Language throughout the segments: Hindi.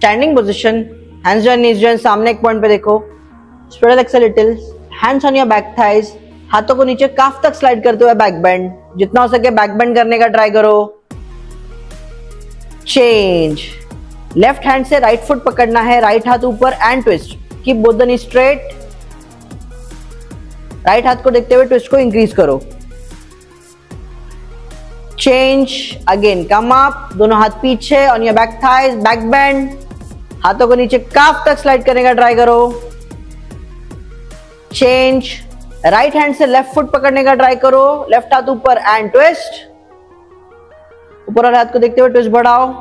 स्टैंडिंग पोजीशन, हैंड्स जॉइन, नीज जॉइन, सामने एक पॉइंट पे देखो, spread legs a little, hands on your back thighs, हाथों को नीचे काफ तक स्लाइड करते हुए बैक बेंड, जितना हो सके बैक बेंड करने का ट्राई करो। चेंज, लेफ्ट हैंड से राइट फुट पकड़ना है, राइट हाथ ऊपर and twist, keep both the knee straight, right हाथ को देखते हुए ट्विस्ट को इंक्रीज करो। चेंज, अगेन कम अप, दोनों हाथ पीछे on your back thighs, back bend, हाथों को नीचे काफ तक स्लाइड करने का ट्राई करो। चेंज, राइट हैंड से लेफ्ट फुट पकड़ने का ट्राई करो, लेफ्ट हाथ ऊपर एंड ट्विस्ट, ऊपर वाले हाथ को देखते हुए ट्विस्ट बढ़ाओ।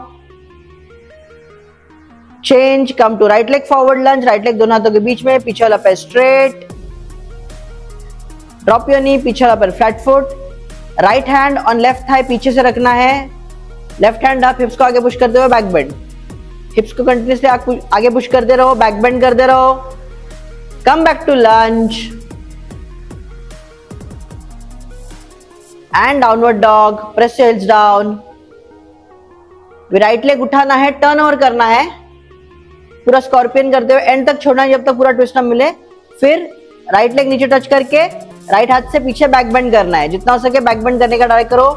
Change, come to right leg forward lunge, right leg दोनों हाथों के बीच में, पीछे वाला पैर स्ट्रेट, ड्रॉप योर नी, पीछे वाला पैर flat foot, right hand on left thigh पीछे से रखना है, लेफ्ट हैंड आप हिप्स को आगे पुश करते हुए बैक बेंड, हिप्स को कंटिन्यूसली आगे पुश करते रहो, बैक बेंड करते रहो। Come back to lunge and downward dog, press your heels down, right leg उठाना है, टर्न ओवर करना है, पूरा स्कॉर्पियन करते हुए एंड तक छोड़ना है जब तक पूरा ट्विस्ट ना मिले, फिर राइट लेग नीचे टच करके राइट हाथ से पीछे बैक बेंड करना है, जितना हो सके बैक बेंड करने का ट्राई करो,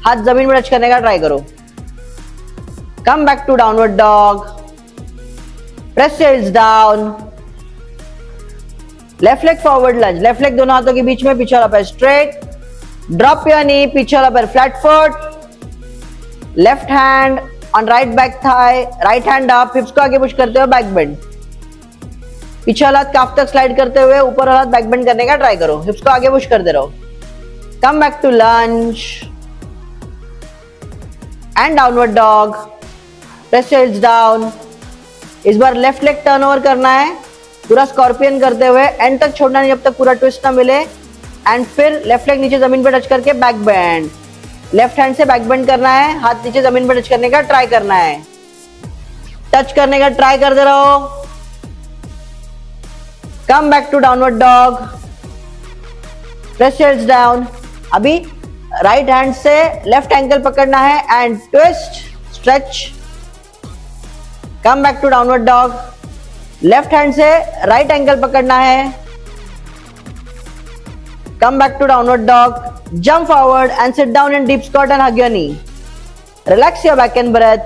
हाथ जमीन में टच करने का ट्राई करो। Come back to downward dog, press your heels down, left leg forward lunge, left leg दोनों हाथों के बीच में, पीछे वाला पैर स्ट्रेट, ड्रॉप योर नी, पीछे वाला पैर flat foot, left hand on right back thigh, right hand up, hips को आगे पुश करते हुए बैक बेंड, पीछे वाला हाथ काफ तक स्लाइड करते हुए ऊपर वाला हाथ बैक बेंड करने का ट्राई करो, हिप्स को आगे पुश करते रहो। Come back to lunge and downward dog, press your heels down, इस बार लेफ्ट लेग टर्न ओवर करना है, पूरा स्कॉर्पियन करते हुए एंड तक छोड़ना नहीं जब तक पूरा ट्विस्ट ना मिले, एंड फिर लेफ्ट लेग नीचे जमीन पे टच करके बैक बेंड, लेफ्ट हैंड से बैक बेंड करना है, हाथ नीचे जमीन पे टच करने का ट्राई करना है, टच करने का ट्राई करते रहो। Come back to downward dog, press your heels down, अभी राइट हैंड से लेफ्ट एंकल पकड़ना है and twist, stretch, come back to downward dog, left hand से राइट एंकल पकड़ना है, come back to downward dog, jump forward and sit down in deep squat and hug your knee, relax your back and breath,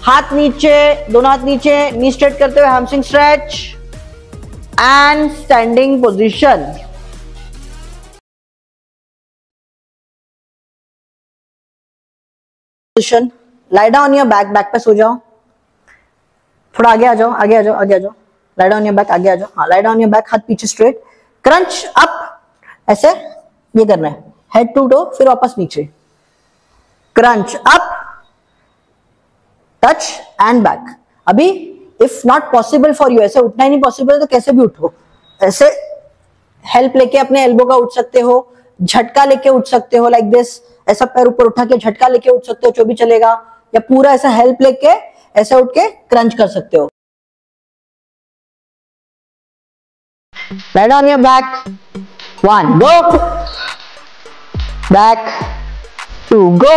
हाथ नीचे, दोनों हाथ नीचे, नी स्ट्रेट करते हुए hamstring stretch and standing position. Position, lie down on your back, back पे सो जाओ, थोड़ा आगे आ जाओ, आगे आ जाओ, आगे आ जाओ, lie down on your back, आगे आ जाओ, हाँ lie down on your back, हाथ पीछे स्ट्रेट, क्रंच अप, ऐसे ये करना है, हेड टू टो, फिर वापस नीचे, crunch up, touch and back. अभी if not possible for you, ऐसे उठना ही नहीं पॉसिबल तो कैसे भी उठो, ऐसे हेल्प लेके अपने एल्बो का उठ सकते हो, झटका लेके उठ सकते हो, लाइक दिस, ऐसा पैर ऊपर उठा के झटका लेके उठ सकते हो, जो भी चलेगा, या पूरा ऐसा हेल्प लेके ऐसे उठ के क्रंच कर सकते हो। Lie on your back, 1, go, back, 2, go,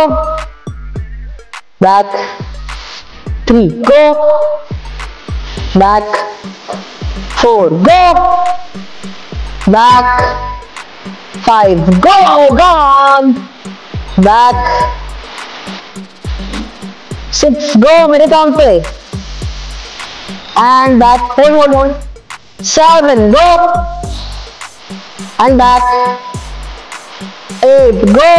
back, 3, go, back, 4, go, back, 5, go, gone, back, 6, go मेरे काउंट पे, and back, hold, 7, go, and back, 8, go,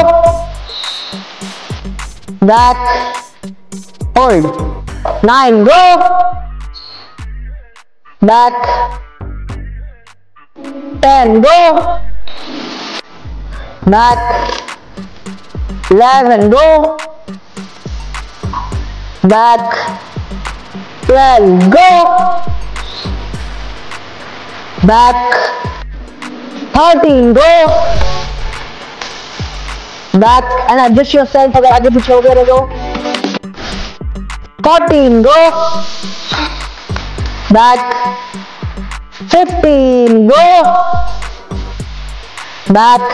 back, hold, 9, go, back, 10, go, back, 11, go, back, 12, go, back, 13, go, back and adjust yourself अगर आगे पीछे हो गए तो 14, go, back, 15, go, back,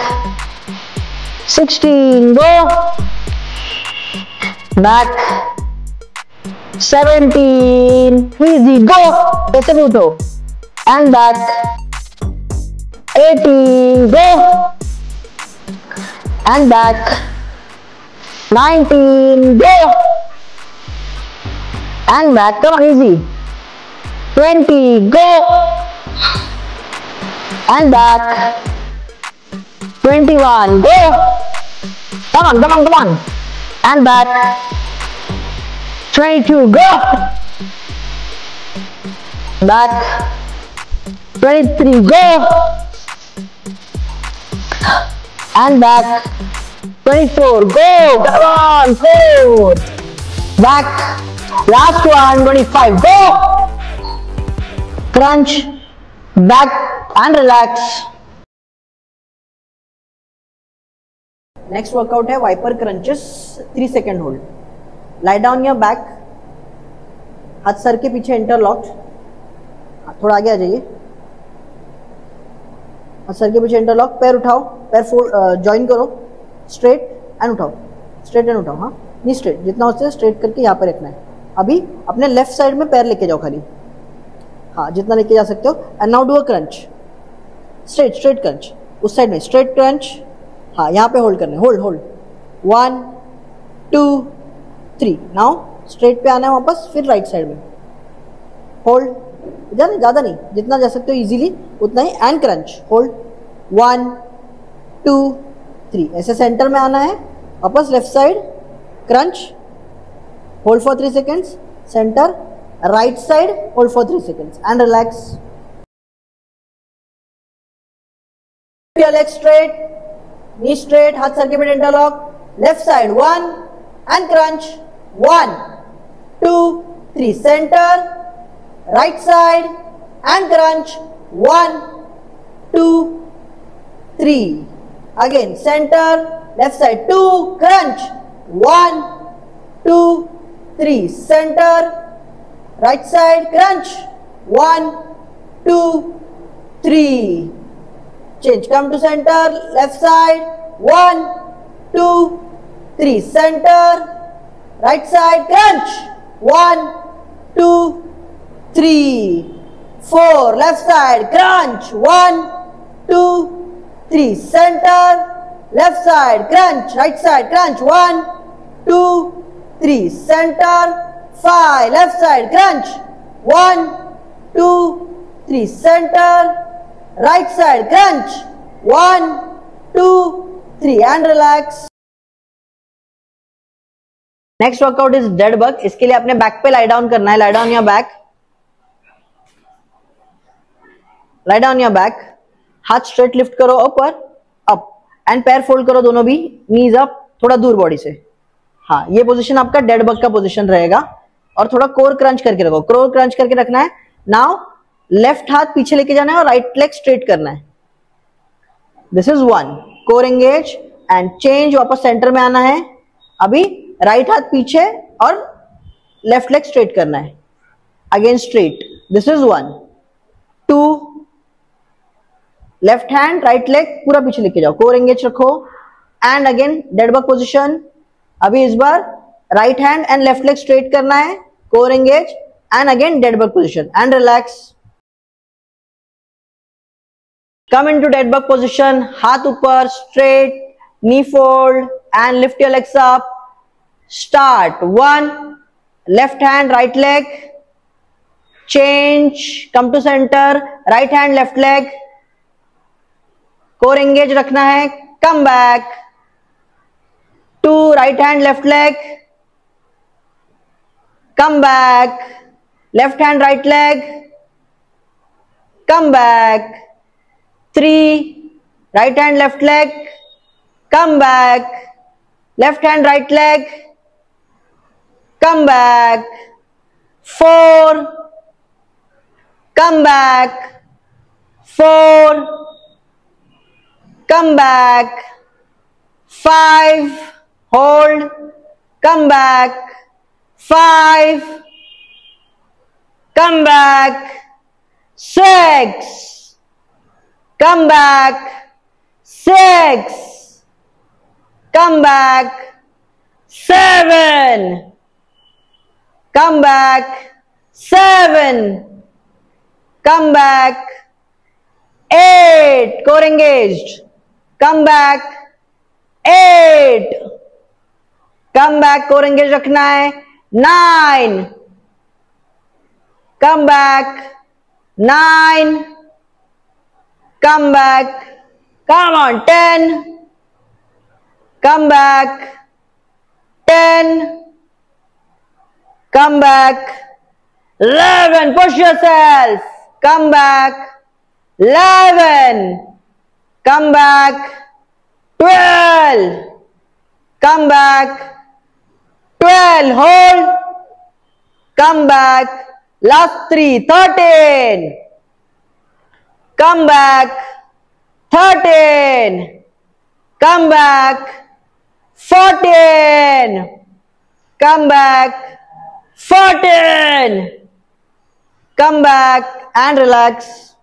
16, go, back, 17, easy, go, ऐसे भी उठो, and back, 18, go, and back, 19, go, and back, come on, easy, 20, go, and back, 21, go, come on, and back, 22, go, back, 23, go, and back, 24, go, come on, 4, back, last one, 25, go, crunch, back and relax. Next workout है wiper crunches, 3 second hold. Lie down your back, हाथ सर के पीछे इंटरलॉक्ड, थोड़ा आगे आ जाइए, हाथ सर के पीछे इंटरलॉक, पैर उठाओ, पैर ज्वाइन करो, स्ट्रेट एंड उठाओ, स्ट्रेट एंड उठाओ, हाँ नहीं स्ट्रेट, जितना हो सके स्ट्रेट करके यहाँ पे रखना है. अभी अपने लेफ्ट साइड में पैर लेके जाओ खाली, हाँ जितना लेके जा सकते हो. And now do a crunch, straight crunch, उस साइड में स्ट्रेट क्रंच, हाँ यहाँ पे होल्ड करना है, होल्ड 1 2 3. नाउ स्ट्रेट पे आना है वापस, फिर राइट साइड में होल्ड, ज़्यादा नहीं, जितना जा सकते हो इजीली उतना ही. एंड क्रंच, होल्ड 1 2 3, ऐसे सेंटर में आना है, वापस left side crunch, hold for 3 seconds, centre, right side, hold for 3 seconds and relax. your leg straight, knee straight, हाथ सर के पीछे interlock, left side 1 and crunch, 1 2 3, centre, right side and crunch, 1 2 3, again centre, left side 2, crunch, 1 2 3, centre, right side crunch, 1 2 3, change, come to center, left side, 1 2 3, center, right side crunch, 1 2 3 4, left side crunch, 1 2 3, center, left side crunch, right side crunch, 1 2 3, center, 5, left side crunch, 1 2 3, center, right side crunch, 1 2 3 and relax. Next workout is dead bug. इसके लिए आपने बैक पे लाई डाउन करना है. लाई down your back, lie down your back, हाथ स्ट्रेट लिफ्ट करो ऊपर, अप, एंड पैर फोल्ड करो दोनों भी, नीज अप, थोड़ा दूर बॉडी से. हाँ ये पोजीशन आपका डेड बग का पोजीशन रहेगा. और थोड़ा कोर क्रंच करके रखो, कोर क्रंच करके रखना है. नाउ लेफ्ट हाथ पीछे लेके जाना है और राइट लेग स्ट्रेट करना है. This is 1, core engage and change, वापस सेंटर में आना है. अभी राइट हाथ पीछे और लेफ्ट लेग स्ट्रेट करना है, again straight. This is 1 2, left hand right leg पूरा पीछे लेके जाओ, कोर एंगेज रखो and again dead bug position. अभी इस बार right hand and left leg straight करना है, core engage and again dead bug position and relax. Come into dead bug position, हाथ ऊपर, straight, knee fold and lift your legs up. Start 1, left hand, right leg, change, come to center, right hand, left leg, core engage रखना है, come back, 2, right hand, left leg, come back, left hand, right leg, come back, 3, right hand, left leg, come back, left hand, right leg, come back, 4, come back, 4, come back, 5, hold, come back, 5, come back, 6, come back, 6, come back, 7, come back, 7, come back, 8, core engaged, come back, 8, come back, core engaged रखना है, 9, come back, 9, come back, come on, 10, come back, 10, come back, 11, push yourself, come back, 11, come back, 12, come back, 12, hold, come back, last 3, 13, come back, 13, come back, 14, come back, 14, come back and relax.